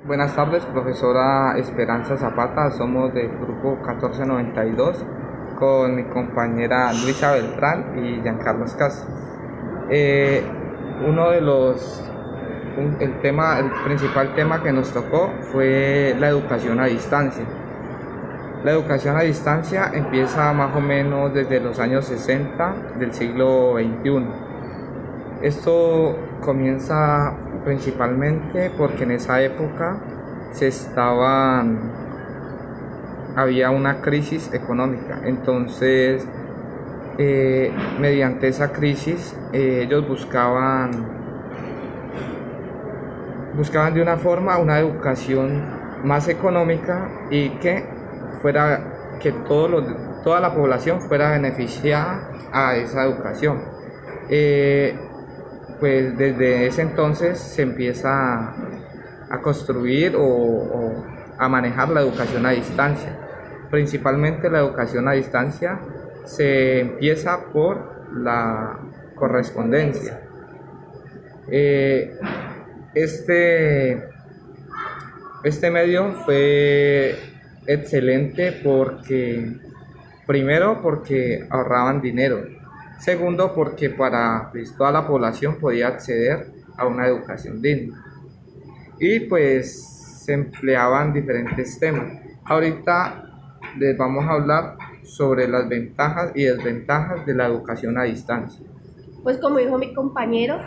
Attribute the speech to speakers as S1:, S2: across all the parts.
S1: Buenas tardes, profesora Esperanza Zapata. Somos del grupo 1492 con mi compañera Luisa Beltrán y Giancarlo Castro. Eh, uno de los, el principal tema que nos tocó fue la educación a distancia. La educación a distancia empieza más o menos desde los años 60 del siglo XXI. Esto comienza principalmente porque en esa época había una crisis económica. Entonces, mediante esa crisis, ellos buscaban de una forma una educación más económica y toda la población fuera beneficiada a esa educación. Pues desde ese entonces se empieza a construir o a manejar la educación a distancia. Principalmente la educación a distancia se empieza por la correspondencia. Eh, este, este medio fue excelente primero porque ahorraban dinero. Segundo, porque pues, toda la población podía acceder a una educación digna. Y pues se empleaban diferentes temas. Ahorita les vamos a hablar sobre las ventajas y desventajas de la educación a distancia.
S2: Pues como dijo mi compañero,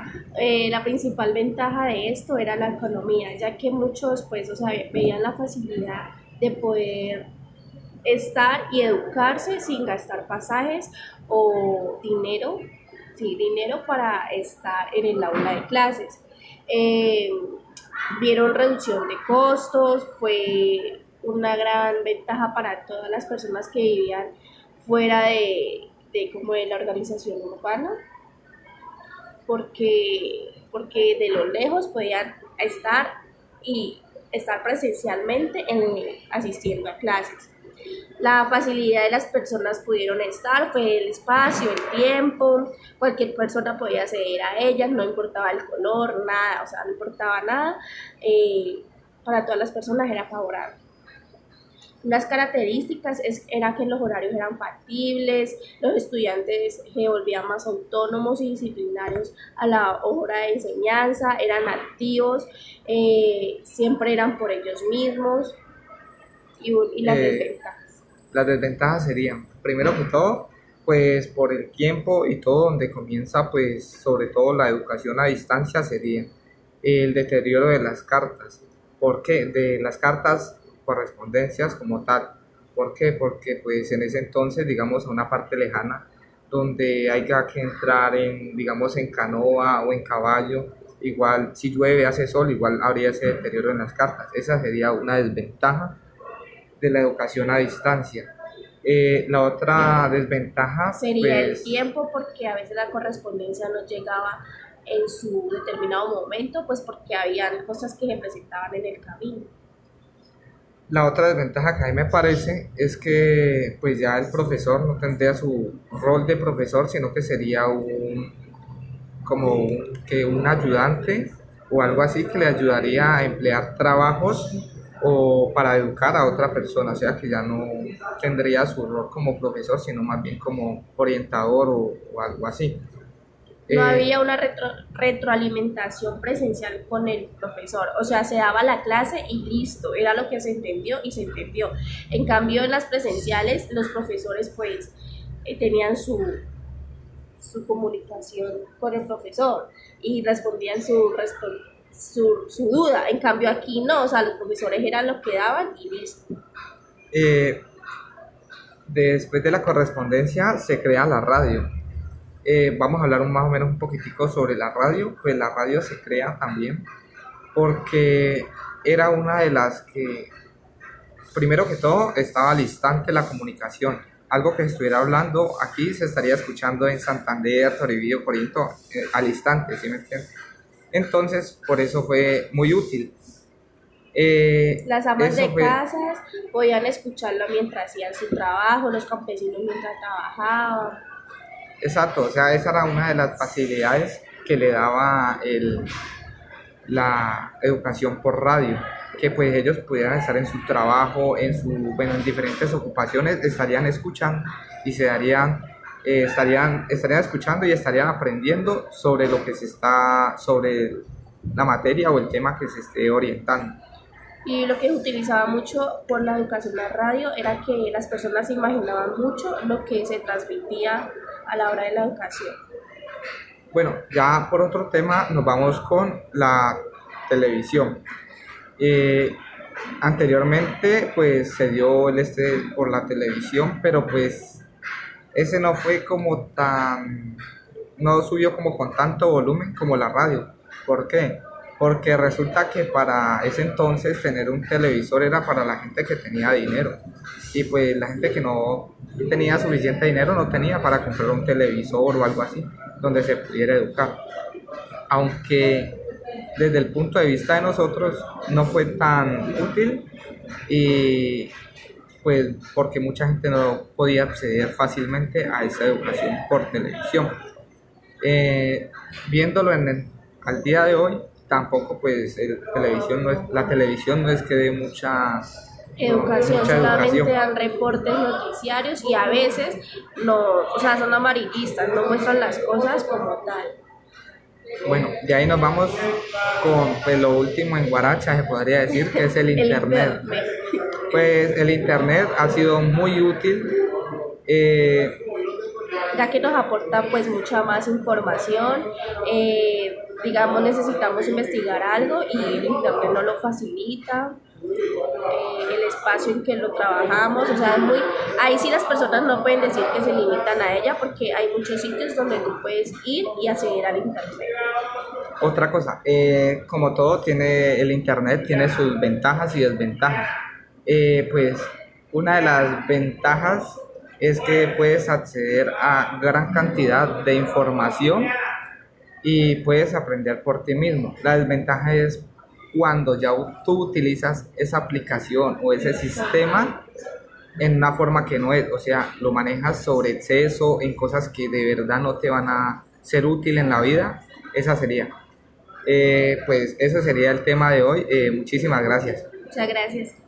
S2: la principal ventaja de esto era la economía, ya que muchos pues, veían la facilidad de poder estar y educarse sin gastar pasajes o dinero, sí, dinero para estar en el aula de clases. Eh, Vieron reducción de costos, fue una gran ventaja para todas las personas que vivían fuera de como de la organización urbana, porque de lo lejos podían estar presencialmente asistiendo a clases. La facilidad de las personas pudieron estar, fue el espacio, el tiempo, cualquier persona podía acceder a ellas, no importaba el color, nada, no importaba nada, para todas las personas era favorable. Unas características era que los horarios eran factibles, los estudiantes se volvían más autónomos y disciplinarios a la hora de enseñanza, eran activos, siempre eran por ellos mismos. Y las desventajas.
S1: Las desventajas serían, primero que todo, pues por el tiempo y todo donde comienza, pues sobre todo la educación a distancia sería el deterioro de las cartas. ¿Por qué? De las cartas correspondencias como tal. ¿Por qué? Porque pues en ese entonces, digamos, a una parte lejana donde haya que entrar digamos, en canoa o en caballo, igual si llueve, hace sol, igual habría ese deterioro en las cartas. Esa sería una desventaja de la educación a distancia. La otra desventaja
S2: sería el tiempo, porque a veces la correspondencia no llegaba en su determinado momento, pues porque habían cosas que se presentaban en el camino.
S1: La otra desventaja que a mí me parece es que pues ya el profesor no tendría su rol de profesor, sino que sería un ayudante o algo así que le ayudaría a emplear trabajos o para educar a otra persona, o sea que ya no tendría su rol como profesor, sino más bien como orientador o algo así.
S2: No había una retroalimentación presencial con el profesor, o sea, se daba la clase y listo, era lo que se entendió y se entendió. En cambio, en las presenciales, los profesores pues tenían su comunicación con el profesor y respondían su duda. En cambio aquí no, o sea, los profesores eran los que daban y listo.
S1: Después de la correspondencia se crea la radio. Vamos a hablar más o menos un poquitico sobre la radio. Pues la radio se crea también porque era una de las que, primero que todo, estaba al instante la comunicación. Algo que estuviera hablando aquí se estaría escuchando en Santander, Toribio, Corinto, al instante, ¿sí me entiendes? Entonces, por eso fue muy útil.
S2: Las amas de casas podían escucharlo mientras hacían su trabajo, los campesinos mientras trabajaban.
S1: Exacto, o sea, esa era una de las facilidades que le daba la educación por radio. que pues ellos pudieran estar en su trabajo, bueno, en diferentes ocupaciones, estarían escuchando y estarían escuchando y estarían aprendiendo sobre sobre la materia o el tema que se esté orientando.
S2: Y lo que se utilizaba mucho por la educación de la radio era que las personas se imaginaban mucho lo que se transmitía a la hora de la educación.
S1: Bueno, ya por otro tema nos vamos con la televisión. Anteriormente pues se dio por la televisión, pero pues ese no fue no subió como con tanto volumen como la radio. ¿Por qué? Porque resulta que para ese entonces tener un televisor era para la gente que tenía dinero, y pues la gente que no tenía suficiente dinero no tenía para comprar un televisor o algo así donde se pudiera educar. Aunque desde el punto de vista de nosotros no fue tan útil, y pues porque mucha gente no podía acceder fácilmente a esa educación por televisión. Viéndolo al día de hoy, tampoco pues la televisión no es que dé mucha
S2: Educación,
S1: mucha
S2: solamente
S1: educación.
S2: dan reportes noticiarios y a veces no, o sea, son amarillistas, no muestran las cosas como tal.
S1: Bueno, de ahí nos vamos con pues, lo último en Guaracha, se podría decir, que es el internet. Pues el internet ha sido muy útil,
S2: Ya que nos aporta pues mucha más información, digamos necesitamos investigar algo y el internet nos lo facilita, el espacio en que lo trabajamos, o sea, ahí sí las personas no pueden decir que se limitan a ella porque hay muchos sitios donde tú puedes ir y acceder al internet.
S1: Otra cosa, como todo el internet tiene sus ventajas y desventajas. Pues una de las ventajas es que puedes acceder a gran cantidad de información y puedes aprender por ti mismo. La desventaja es cuando ya tú utilizas esa aplicación o ese sistema en una forma que no es, o sea, lo manejas sobre exceso, en cosas que de verdad no te van a ser útil en la vida. Esa sería. Pues ese sería el tema de hoy. Muchísimas gracias.
S2: Muchas gracias.